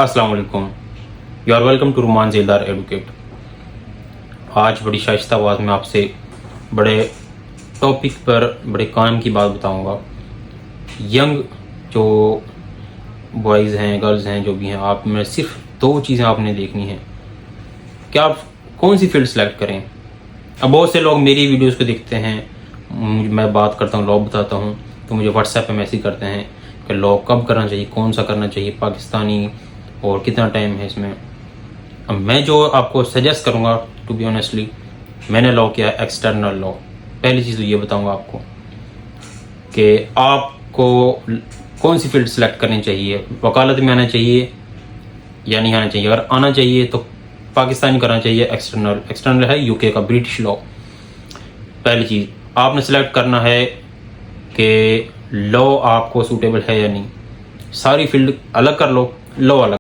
अस्सलाम वालेकुम। You are welcome to Ruman Zeldar advocate. आज बड़ी शाइस्ता आवाज़ में आपसे बड़े टॉपिक पर बड़े काम की बात बताऊंगा। यंग जो बॉयज़ हैं, गर्ल्स हैं, जो भी हैं, आप में सिर्फ दो चीज़ें आपने देखनी है कि आप कौन सी फील्ड सेलेक्ट करें। अब बहुत से लोग मेरी वीडियोस को देखते हैं, मैं बात करता हूँ, लॉ बताता हूँ, तो मुझे व्हाट्सएप पे मैसेज करते हैं कि लॉ कब करना चाहिए, कौन सा करना चाहिए, पाकिस्तानी, और कितना टाइम है इसमें। अब मैं जो आपको सजेस्ट करूँगा, टू बी ऑनेस्टली, मैंने लॉ किया एक्सटर्नल लॉ। पहली चीज़ तो ये बताऊँगा आपको कि आपको कौन सी फील्ड सेलेक्ट करनी चाहिए। वकालत में आना चाहिए या नहीं आना चाहिए। अगर आना चाहिए तो पाकिस्तानी करना चाहिए। एक्सटर्नल है यूके का, ब्रिटिश लॉ। पहली चीज़ आपने सेलेक्ट करना है कि लॉ आपको सूटेबल है या नहीं। सारी फील्ड अलग कर लो, लॉ अलग।